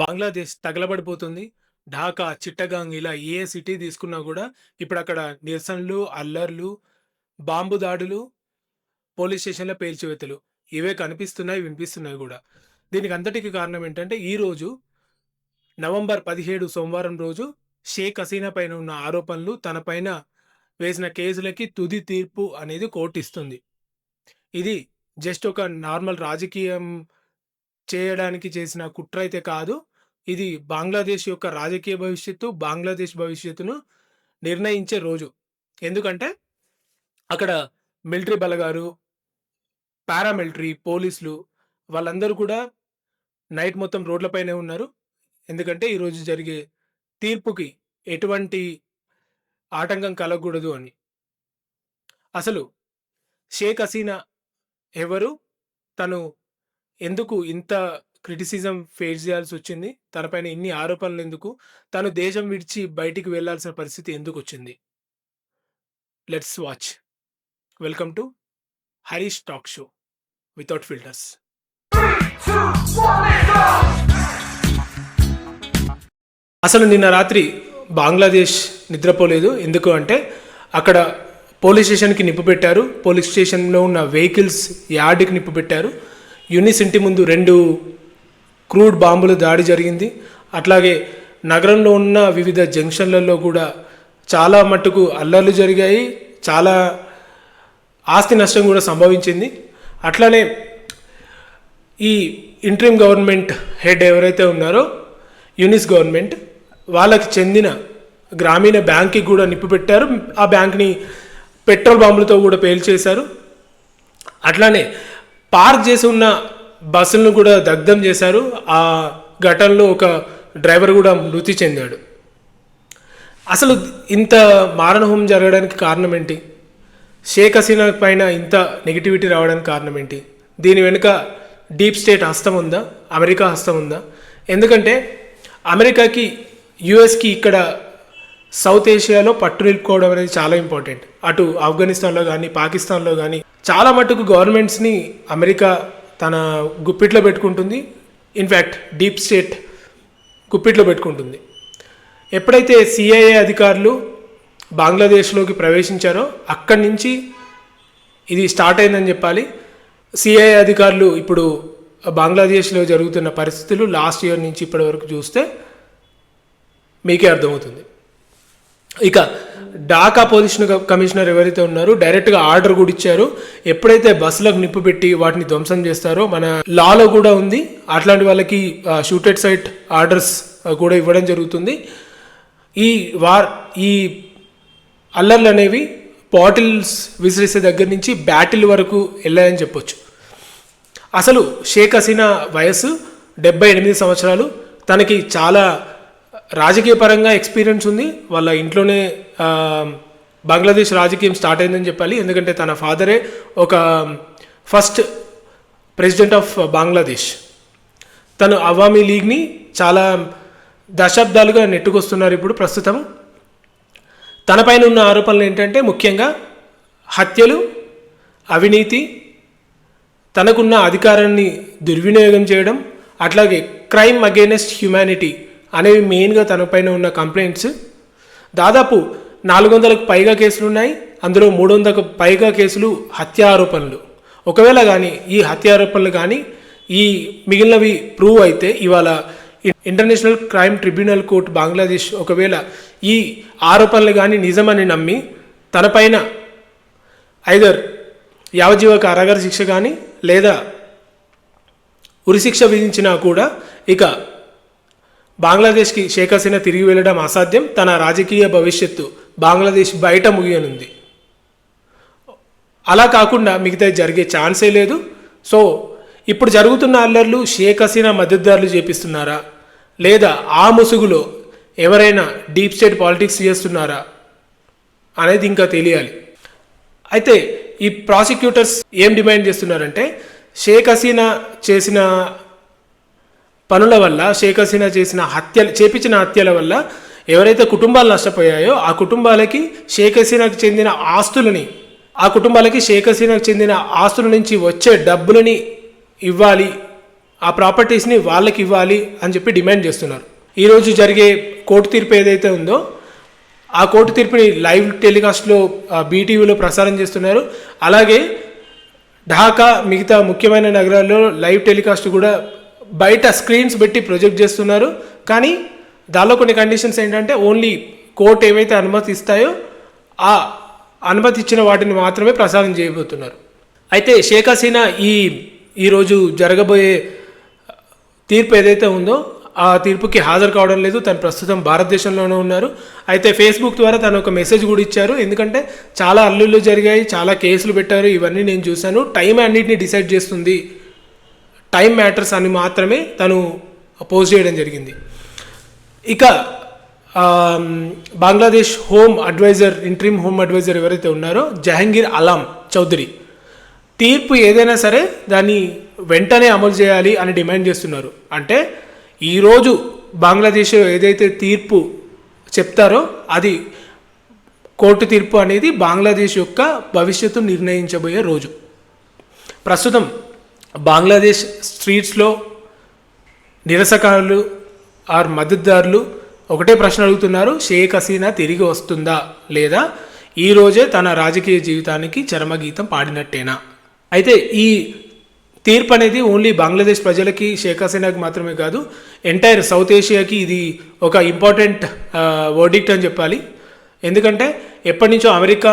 బంగ్లాదేశ్ తగలబడిపోతుంది. ఢాకా, చిట్టగాంగ్ ఇలా ఏ సిటీ తీసుకున్నా గూడా ఇప్పుడక్కడ నిరసనలు, అల్లర్లు, బాంబు దాడులు, పోలీస్ స్టేషన్‌ల పేల్చివేతలు ఇవే కనిపిస్తున్నాయి, వినిపిస్తున్నాయి గూడా. దీనికంతటికి కారణం ఏంటంటే ఈరోజు నవంబర్ 17 సోమవారం రోజు షేక్ హసీనా పైన ఉన్న ఆరోపణలు, తన పైన వేసిన కేసులకి తుది తీర్పు అనేది కోర్టు ఇస్తుంది. ఇది జస్ట్ ఒక నార్మల్ రాజకీయం చేయడానికి చేసిన కుట్ర అయితే కాదు. ఇది బంగ్లాదేశ్ యొక్క రాజకీయ భవిష్యత్తు, బంగ్లాదేశ్ భవిష్యత్తును నిర్ణయించే రోజు. ఎందుకంటే అక్కడ మిలిటరీ బలగాలు, పారామిలిటరీ, పోలీసులు వాళ్ళందరూ కూడా నైట్ మొత్తం రోడ్లపైనే ఉన్నారు. ఎందుకంటే ఈరోజు జరిగే తీర్పుకి ఎటువంటి ఆటంకం కలగకూడదు అని. అసలు షేక్ హసీనా ఎవరు? తను ఎందుకు ఇంత క్రిటిసిజం ఫేస్ చేయాల్సొచ్చింది? తనపైన ఇన్ని ఆరోపణలెందుకు? తను దేశం విడిచి బయటికి వెళ్ళాల్సిన పరిస్థితి ఎందుకొచ్చింది? Let's watch. Welcome to Harish talk show without filters. అసలు నిన్న రాత్రి బంగ్లాదేశ్ నిద్రపోలేదు. ఎందుకు అంటే అక్కడ పోలీస్ స్టేషన్కి నిప్పు పెట్టారు. పోలీస్ స్టేషన్లో ఉన్న వెహికల్స్ యార్డ్కి నిప్పు పెట్టారు. యూనిస్ ఇంటి ముందు 2 క్రూడ్ బాంబులు దాడి జరిగింది. అట్లాగే నగరంలో ఉన్న వివిధ జంక్షన్లలో కూడా చాలా మట్టుకు అల్లర్లు జరిగాయి. చాలా ఆస్తి నష్టం కూడా సంభవించింది. అట్లానే ఈ ఇంట్రీమ్ గవర్నమెంట్ హెడ్ ఎవరైతే ఉన్నారో యూనిస్ గవర్నమెంట్, వాళ్ళకి చెందిన గ్రామీణ బ్యాంక్కి కూడా నిప్పు పెట్టారు. ఆ బ్యాంక్ని పెట్రోల్ బాంబులతో కూడా పేల్చేశారు. అట్లానే పార్క్ చేసి ఉన్న బస్సులను కూడా దగ్ధం చేశారు. ఆ ఘటనలో ఒక డ్రైవర్ కూడా మృతి చెందాడు. అసలు ఇంత మారణహోమం జరగడానికి కారణం ఏంటి? షేక్ హసీనా పైన ఇంత నెగిటివిటీ రావడానికి కారణం ఏంటి? దీని వెనుక డీప్ స్టేట్ హస్తం ఉందా? అమెరికా హస్తం ఉందా? ఎందుకంటే అమెరికాకి, యుఎస్కి ఇక్కడ సౌత్ ఏషియాలో పట్టు నిలుపుకోవడం అనేది చాలా ఇంపార్టెంట్. అటు ఆఫ్ఘనిస్తాన్లో కానీ, పాకిస్తాన్లో కానీ చాలా మటుకు గవర్నమెంట్స్ని అమెరికా తన గుప్పిట్లో పెట్టుకుంటుంది. ఇన్ఫ్యాక్ట్ డీప్ స్టేట్ గుప్పిట్లో పెట్టుకుంటుంది. ఎప్పుడైతే సిఐఏ అధికారులు బంగ్లాదేశ్లోకి ప్రవేశించారో అక్కడి నుంచి ఇది స్టార్ట్ అయిందని చెప్పాలి. సిఐఏ అధికారులు ఇప్పుడు బంగ్లాదేశ్లో జరుగుతున్న పరిస్థితులు లాస్ట్ ఇయర్ నుంచి ఇప్పటి వరకు చూస్తే మీకే అర్థమవుతుంది. ఇక ఢాకా పోలీస్ కమిషనర్ ఎవరైతే ఉన్నారో డైరెక్ట్గా ఆర్డర్ కూడా ఇచ్చారు. ఎప్పుడైతే బస్సులకు నిప్పు పెట్టి వాటిని ధ్వంసం చేస్తారో, మన లాలో కూడా ఉంది, అట్లాంటి వాళ్ళకి షూటెడ్ సైట్ ఆర్డర్స్ కూడా ఇవ్వడం జరుగుతుంది. ఈ అల్లర్లు అనేవి బాటిల్స్ విసిరేసే దగ్గర నుంచి బ్యాటిల్ వరకు వెళ్ళాయని చెప్పొచ్చు. అసలు షేక్ హసీనా వయసు 78 సంవత్సరాలు. తనకి చాలా రాజకీయ పరంగా ఎక్స్పీరియన్స్ ఉంది. వాళ్ళ ఇంట్లోనే బంగ్లాదేశ్ రాజకీయం స్టార్ట్ అయిందని చెప్పాలి. ఎందుకంటే తన ఫాదరే ఒక ఫస్ట్ ప్రెసిడెంట్ ఆఫ్ బంగ్లాదేశ్. తను అవామీ లీగ్ని చాలా దశాబ్దాలుగా నెట్టుకొస్తున్నారు. ఇప్పుడు ప్రస్తుతం తనపైన ఉన్న ఆరోపణలు ఏంటంటే ముఖ్యంగా హత్యలు, అవినీతి, తనకున్న అధికారాన్ని దుర్వినియోగం చేయడం, అట్లాగే క్రైమ్ అగైనెస్ట్ హ్యుమానిటీ అనేవి మెయిన్గా తనపైన ఉన్న కంప్లైంట్స్. దాదాపు 400కు పైగా కేసులు ఉన్నాయి. అందులో 300కు పైగా కేసులు హత్య ఆరోపణలు. ఒకవేళ కానీ ఈ హత్య ఆరోపణలు కానీ ఈ మిగిలినవి ప్రూవ్ అయితే ఇవాళ international crime tribunal court Bangladesh ఒకవేళ ఈ ఆరోపణలు కానీ నిజమని నమ్మి తనపైన ఐదర్ యావజ్జీవ కారాగార శిక్ష కానీ లేదా ఉరిశిక్ష విధించినా కూడా ఇక బంగ్లాదేశ్కి షేక్ హసీనా తిరిగి వెళ్ళడం అసాధ్యం. తన రాజకీయ భవిష్యత్తు బంగ్లాదేశ్ బయట ముగియనుంది. అలా కాకుండా మిగతా జరిగే ఛాన్సే లేదు. సో ఇప్పుడు జరుగుతున్న అల్లర్లు షేక్ హసీనా మద్దతుదారులు చేపిస్తున్నారా, లేదా ఆ ముసుగులో ఎవరైనా డీప్ స్టేట్ పాలిటిక్స్ చేస్తున్నారా అనేది ఇంకా తెలియాలి. అయితే ఈ ప్రాసిక్యూటర్స్ ఏం డిమాండ్ చేస్తున్నారంటే షేక్ హసీనా చేసిన పనుల వల్ల, షేక్ హసీనా చేపించిన హత్యల వల్ల ఎవరైతే కుటుంబాలు నష్టపోయాయో ఆ కుటుంబాలకి షేక్ హసీనాకు చెందిన ఆస్తులని షేక్ హసీనాకు చెందిన ఆస్తుల నుంచి వచ్చే డబ్బులని ఇవ్వాలి ఆ ప్రాపర్టీస్ని వాళ్ళకి ఇవ్వాలి అని చెప్పి డిమాండ్ చేస్తున్నారు. ఈరోజు జరిగే కోర్టు తీర్పు ఏదైతే ఉందో ఆ కోర్టు తీర్పుని లైవ్ టెలికాస్ట్లో బీటీవీలో ప్రసారం చేస్తున్నారు. అలాగే ఢాకా మిగతా ముఖ్యమైన నగరాల్లో లైవ్ టెలికాస్ట్ కూడా బయట స్క్రీన్స్ పెట్టి ప్రొజెక్ట్ చేస్తున్నారు. కానీ దానిలో కొన్ని కండిషన్స్ ఏంటంటే ఓన్లీ కోర్టు ఏవైతే అనుమతి ఇస్తాయో ఆ అనుమతి ఇచ్చిన వాటిని మాత్రమే ప్రసారం చేయబోతున్నారు. అయితే షేక్ హసీనా ఈరోజు జరగబోయే తీర్పు ఏదైతే ఉందో ఆ తీర్పుకి హాజరు కావడం లేదు. తను ప్రస్తుతం భారతదేశంలోనే ఉన్నారు. అయితే ఫేస్బుక్ ద్వారా తను ఒక మెసేజ్ కూడా ఇచ్చారు. ఎందుకంటే చాలా అల్లుళ్ళు జరిగాయి, చాలా కేసులు పెట్టారు, ఇవన్నీ నేను చూశాను, టైం అన్నిటిని డిసైడ్ చేస్తుంది, టైం మ్యాటర్స్ అని మాత్రమే తను పోస్ట్ చేయడం జరిగింది. ఇక Bangladesh home adviser, interim home adviser ఎవరైతే ఉన్నారో జహంగీర్ ఆలం చౌదరి తీర్పు ఏదైనా సరే దాన్ని వెంటనే అమలు చేయాలి అని డిమాండ్ చేస్తున్నారు. అంటే ఈరోజు బంగ్లాదేశ్ ఏదైతే తీర్పు చెప్తారో అది కోర్టు తీర్పు అనేది బంగ్లాదేశ్ యొక్క భవిష్యత్తు నిర్ణయించబోయే రోజు. ప్రస్తుతం బంగ్లాదేశ్ స్ట్రీట్స్లో నిరసనకారులు ఆర్ మద్దతుదారులు ఒకటే ప్రశ్న అడుగుతున్నారు, షేక్ హసీనా తిరిగి వస్తుందా లేదా ఈరోజే తన రాజకీయ జీవితానికి చరమగీతం పాడినట్టేనా. అయితే ఈ తీర్పు అనేది ఓన్లీ బంగ్లాదేశ్ ప్రజలకి, షేక్ హసీనాకి మాత్రమే కాదు, ఎంటైర్ సౌత్ ఏషియాకి ఇది ఒక ఇంపార్టెంట్ వర్డిక్ట్ అని చెప్పాలి. ఎందుకంటే ఎప్పటి నుంచో అమెరికా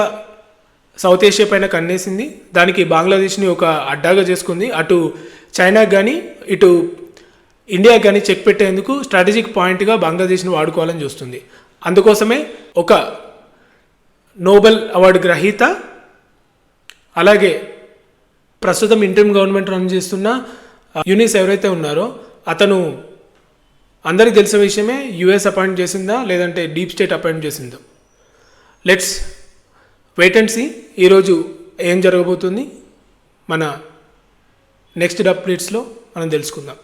సౌత్ ఏషియా పైన కన్నేసింది, దానికి బంగ్లాదేశ్ని ఒక అడ్డాగా చేసుకుంది. అటు చైనాకి కానీ ఇటు ఇండియాకి కానీ చెక్ పెట్టేందుకు స్ట్రాటజిక్ పాయింట్గా బంగ్లాదేశ్ని వాడుకోవాలని చూస్తుంది. అందుకోసమే ఒక నోబెల్ అవార్డు గ్రహీత, అలాగే ప్రస్తుతం ఇంటర్మ్ గవర్నమెంట్ రన్ చేస్తున్న యూనిస్ ఎవరైతే ఉన్నారో అతను అందరికీ తెలిసిన విషయమే, యుఎస్ అపాయింట్ చేసిందా లేదంటే డీప్ స్టేట్ అపాయింట్ చేసిందా. లెట్స్ వెయిట్ అండ్ సీ ఈరోజు ఏం జరగబోతుంది మన నెక్స్ట్ అప్డేట్స్లో మనం తెలుసుకుందాం.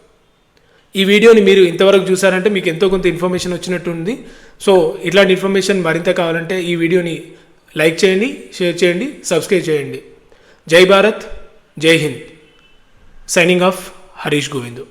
ఈ వీడియోని మీరు ఇంతవరకు చూసారంటే మీకు ఎంతో కొంత ఇన్ఫర్మేషన్ వచ్చినట్టు ఉంది. సో ఇట్లాంటి ఇన్ఫర్మేషన్ మరింత కావాలంటే ఈ వీడియోని లైక్ చేయండి, షేర్ చేయండి, సబ్స్క్రైబ్ చేయండి. జై భారత్, జై హింద్. Signing off Harish Govindu.